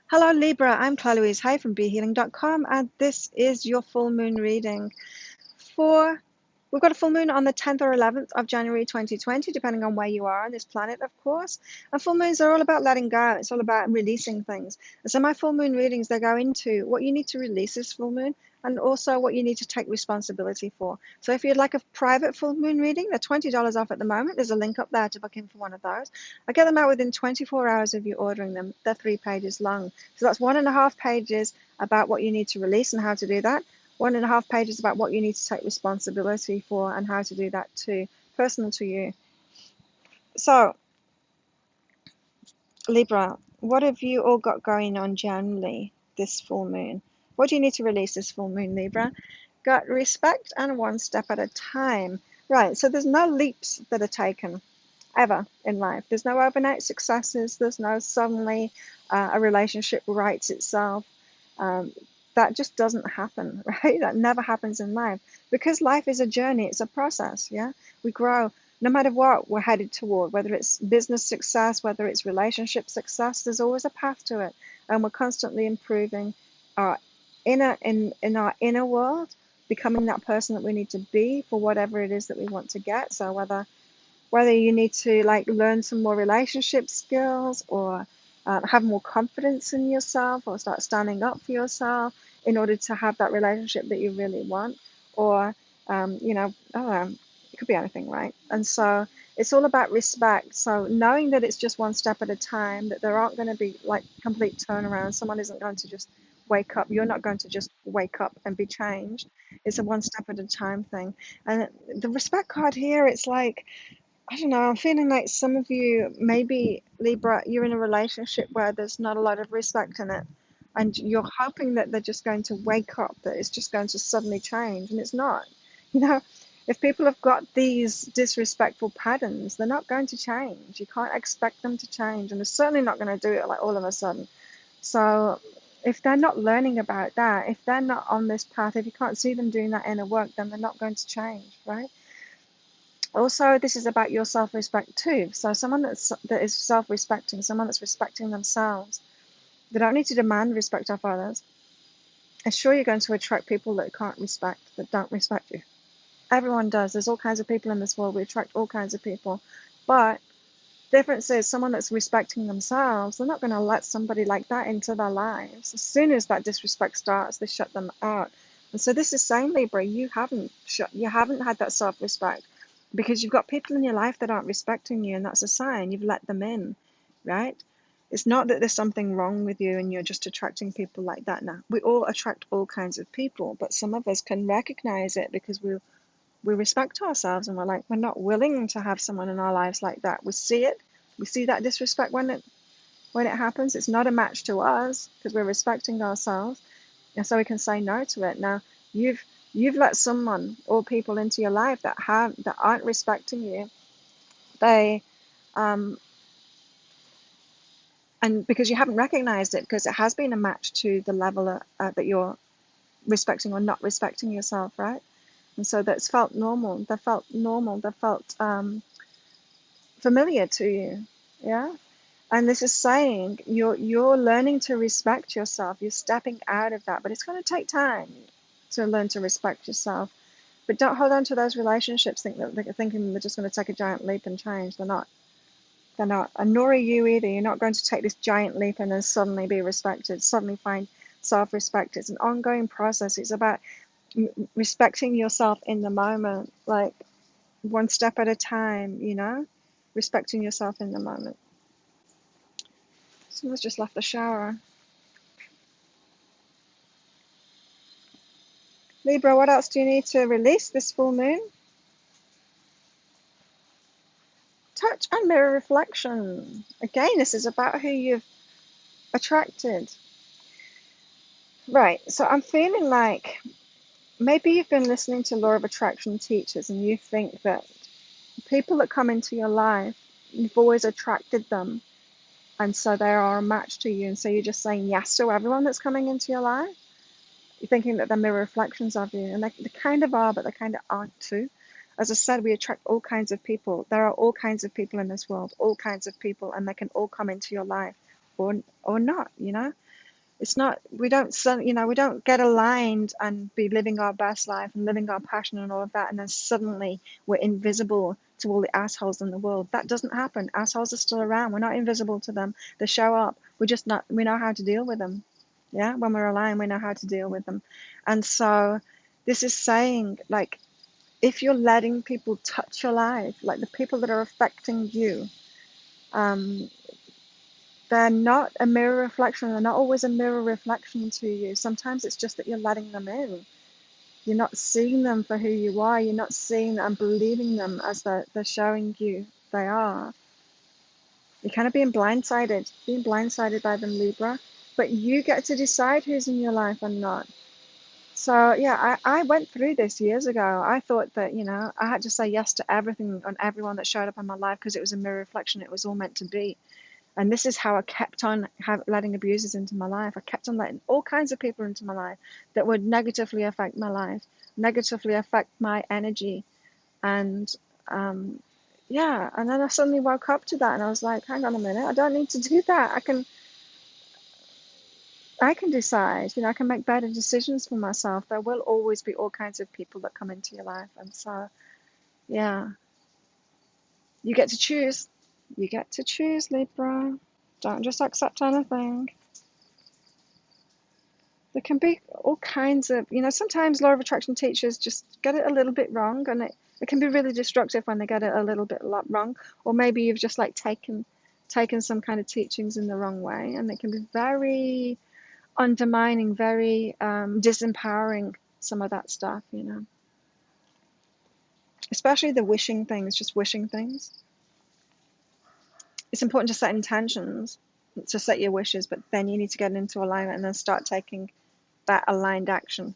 Hello Libra, I'm Claire Louise Hay from BeHealing.com and this is your full moon reading for, we've got a full moon on the 10th or 11th of January 2020, depending on where you are on this planet, of course. And full moons are all about letting go. It's all about releasing things. And so my full moon readings, they go into what you need to release this full moon and also what you need to take responsibility for. So if you'd like a private full moon reading, they're $20 off at the moment. There's a link up there to book in for one of those. I get them out within 24 hours of you ordering them. They're 3 pages long. So that's 1.5 pages about what you need to release and how to do that. 1.5 pages about what you need to take responsibility for and how to do that too, personal to you. So, Libra, what have you all got going on generally this full moon? What do you need to release this full moon, Libra? Got respect and one step at a time. Right, so there's no leaps that are taken ever in life. There's no overnight successes. There's no suddenly a relationship rights itself. Um, that just doesn't happen, right? That never happens in life because life is a journey. It's a process. Yeah, we grow no matter what we're headed toward, whether it's business success, whether it's relationship success. There's always a path to it, and we're constantly improving our in our inner world, becoming that person that we need to be for whatever it is that we want to get. So whether you need to like learn some more relationship skills or have more confidence in yourself or start standing up for yourself in order to have that relationship that you really want, or I don't know, it could be anything, right? And so it's all about respect. So knowing that it's just one step at a time, that there aren't going to be like complete turnarounds. Someone isn't going to just wake up. You're not going to just wake up and be changed. It's a one step at a time thing. And the respect card here, it's like, I don't know, I'm feeling like some of you, maybe Libra, you're in a relationship where there's not a lot of respect in it. And you're hoping that they're just going to wake up, that it's just going to suddenly change. And it's not. You know, if people have got these disrespectful patterns, they're not going to change. You can't expect them to change. And they're certainly not going to do it like all of a sudden. So if they're not learning about that, if they're not on this path, if you can't see them doing that inner work, then they're not going to change, right? Also, this is about your self-respect too. So someone that is self-respecting, someone that's respecting themselves, they don't need to demand respect of others. And sure, you're going to attract people that can't respect, that don't respect you. Everyone does. There's all kinds of people in this world. We attract all kinds of people. But the difference is someone that's respecting themselves, they're not going to let somebody like that into their lives. As soon as that disrespect starts, they shut them out. And so this is saying, Libra, you haven't had that self-respect because you've got people in your life that aren't respecting you, and that's a sign you've let them in, right? It's not that there's something wrong with you and you're just attracting people like that now. We all attract all kinds of people, but some of us can recognize it because we respect ourselves and we're like, we're not willing to have someone in our lives like that. We see it. We see that disrespect when it happens. It's not a match to us because we're respecting ourselves, and so we can say no to it. Now you've let someone or people into your life that aren't respecting you. They and because you haven't recognized it, because it has been a match to the level that you're respecting or not respecting yourself, right? And so that's felt normal. They felt normal. They felt familiar to you, yeah. And this is saying you're learning to respect yourself. You're stepping out of that, but it's going to take time to learn to respect yourself. But don't hold on to those relationships thinking they're just going to take a giant leap and change. They're not. They're not. And nor are you either. You're not going to take this giant leap and then suddenly be respected, suddenly find self-respect. It's an ongoing process. It's about respecting yourself in the moment, like one step at a time, respecting yourself in the moment. Someone's just left the shower. Libra, what else do you need to release this full moon? Touch and mirror reflection. Again, this is about who you've attracted. Right, so I'm feeling like maybe you've been listening to law of attraction teachers and you think that people that come into your life, you've always attracted them, and so they are a match to you, and so you're just saying yes to everyone that's coming into your life. You're thinking that they're mirror reflections of you, and they kind of are, but they kind of aren't too. As I said, we attract all kinds of people. There are all kinds of people in this world, all kinds of people, and they can all come into your life or not, It's not, we don't, we don't get aligned and be living our best life and living our passion and all of that, and then suddenly we're invisible to all the assholes in the world. That doesn't happen. Assholes are still around. We're not invisible to them. They show up. We're just not, we know how to deal with them. Yeah, when we're aligned, we know how to deal with them. And so this is saying, like, if you're letting people touch your life, like the people that are affecting you, um, they're not a mirror reflection. They're not always a mirror reflection to you. Sometimes it's just that you're letting them in. You're not seeing them for who you are. You're not seeing and believing them as they're showing you they are. You're kind of being blindsided by them, Libra. But you get to decide who's in your life and not. So yeah, I went through this years ago. I thought that, I had to say yes to everything and everyone that showed up in my life because it was a mirror reflection. It was all meant to be. And this is how I kept on letting abusers into my life. I kept on letting all kinds of people into my life that would negatively affect my life, negatively affect my energy. And yeah, and then I suddenly woke up to that and I was like, hang on a minute, I don't need to do that. I can decide, I can make better decisions for myself. There will always be all kinds of people that come into your life. And so, yeah, you get to choose. You get to choose, Libra. Don't just accept anything. There can be all kinds of, sometimes law of attraction teachers just get it a little bit wrong, and it can be really destructive when they get it a little bit wrong. Or maybe you've just like taken some kind of teachings in the wrong way, and it can be very undermining, very disempowering, some of that stuff, especially the wishing things, just wishing things. It's important to set intentions, to set your wishes, but then you need to get into alignment and then start taking that aligned action.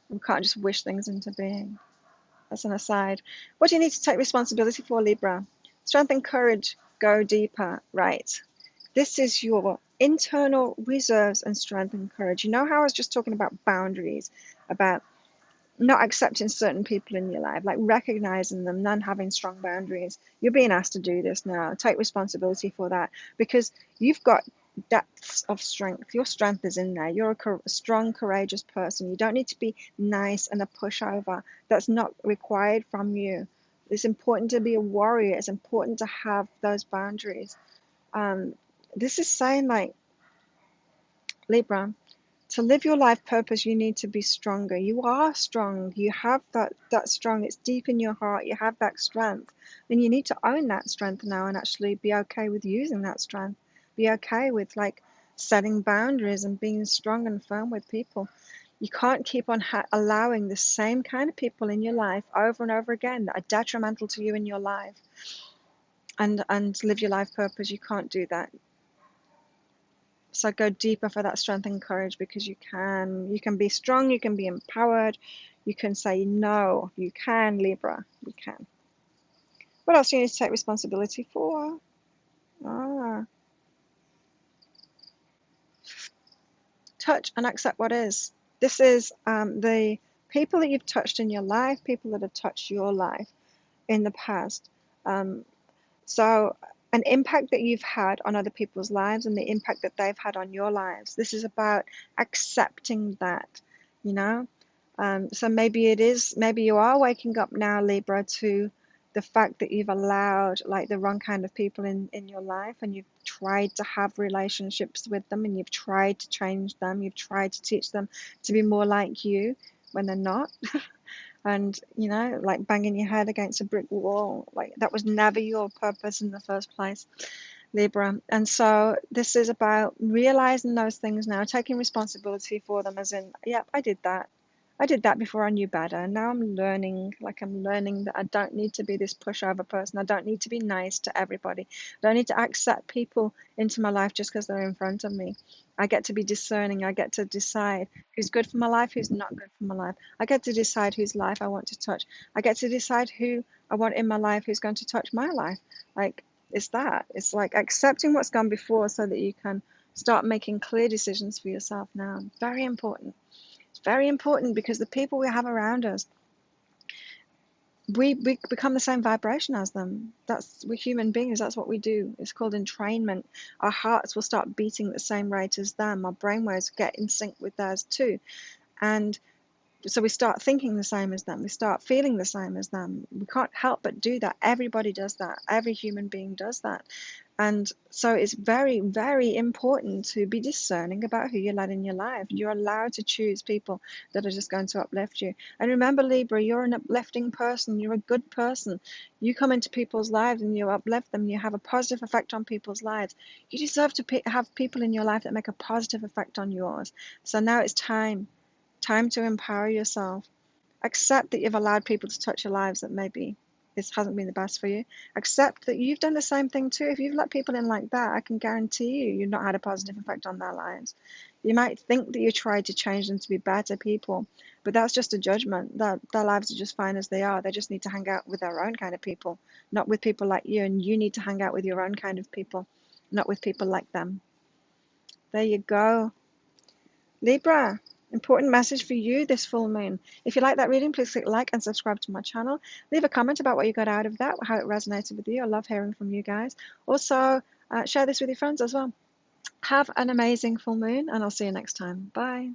We can't just wish things into being. That's an aside. What do you need to take responsibility for, Libra? Strength and courage. Go deeper. Right. This is your internal reserves and strength and courage. You know how I was just talking about boundaries, about not accepting certain people in your life, like recognizing them, then having strong boundaries. You're being asked to do this now. Take responsibility for that because you've got depths of strength. Your strength is in there. You're a strong, courageous person. You don't need to be nice and a pushover. That's not required from you. It's important to be a warrior. It's important to have those boundaries. This is saying, like, Libra, to live your life purpose, you need to be stronger. You are strong. You have that strong. It's deep in your heart. You have that strength. And you need to own that strength now and actually be okay with using that strength. Be okay with like setting boundaries and being strong and firm with people. You can't keep on allowing the same kind of people in your life over and over again that are detrimental to you in your life and live your life purpose. You can't do that. So go deeper for that strength and courage because you can be strong, you can be empowered, you can say no, you can, Libra, you can. What else do you need to take responsibility for? Touch and accept what is. This is the people that you've touched in your life, people that have touched your life in the past. So an impact that you've had on other people's lives and the impact that they've had on your lives. This is about accepting that, you know. So maybe you are waking up now, Libra, to the fact that you've allowed like the wrong kind of people in your life, and you've tried to have relationships with them, and you've tried to change them, you've tried to teach them to be more like you when they're not. And like banging your head against a brick wall, like that was never your purpose in the first place, Libra. And so this is about realizing those things now, taking responsibility for them, as in, yep, I did that before I knew better. Now I'm learning that I don't need to be this pushover person. I don't need to be nice to everybody. I don't need to accept people into my life just because they're in front of me. I get to be discerning. I get to decide who's good for my life, who's not good for my life. I get to decide whose life I want to touch. I get to decide who I want in my life who's going to touch my life. Like, it's like accepting what's gone before so that you can start making clear decisions for yourself now. Very important. It's very important because the people we have around us, we become the same vibration as them. We're human beings. That's what we do. It's called entrainment. Our hearts will start beating at the same rate as them. Our brainwaves get in sync with theirs too. And so we start thinking the same as them. We start feeling the same as them. We can't help but do that. Everybody does that. Every human being does that. And so it's very, very important to be discerning about who you let in your life. You're allowed to choose people that are just going to uplift you. And remember, Libra, you're an uplifting person. You're a good person. You come into people's lives and you uplift them. You have a positive effect on people's lives. You deserve to have people in your life that make a positive effect on yours. So now it's time to empower yourself. Accept that you've allowed people to touch your lives that maybe this hasn't been the best for you. Accept that you've done the same thing too. If you've let people in like that, I can guarantee you've not had a positive effect on their lives. You might think that you tried to change them to be better people, but that's just a judgment. That their lives are just fine as they are. They just need to hang out with their own kind of people, not with people like you. And you need to hang out with your own kind of people, not with people like them. There you go. Libra, important message for you this full moon. If you like that reading, please click like and subscribe to my channel. Leave a comment about what you got out of that, how it resonated with you. I love hearing from you guys. Also, share this with your friends as well. Have an amazing full moon, and I'll see you next time. Bye.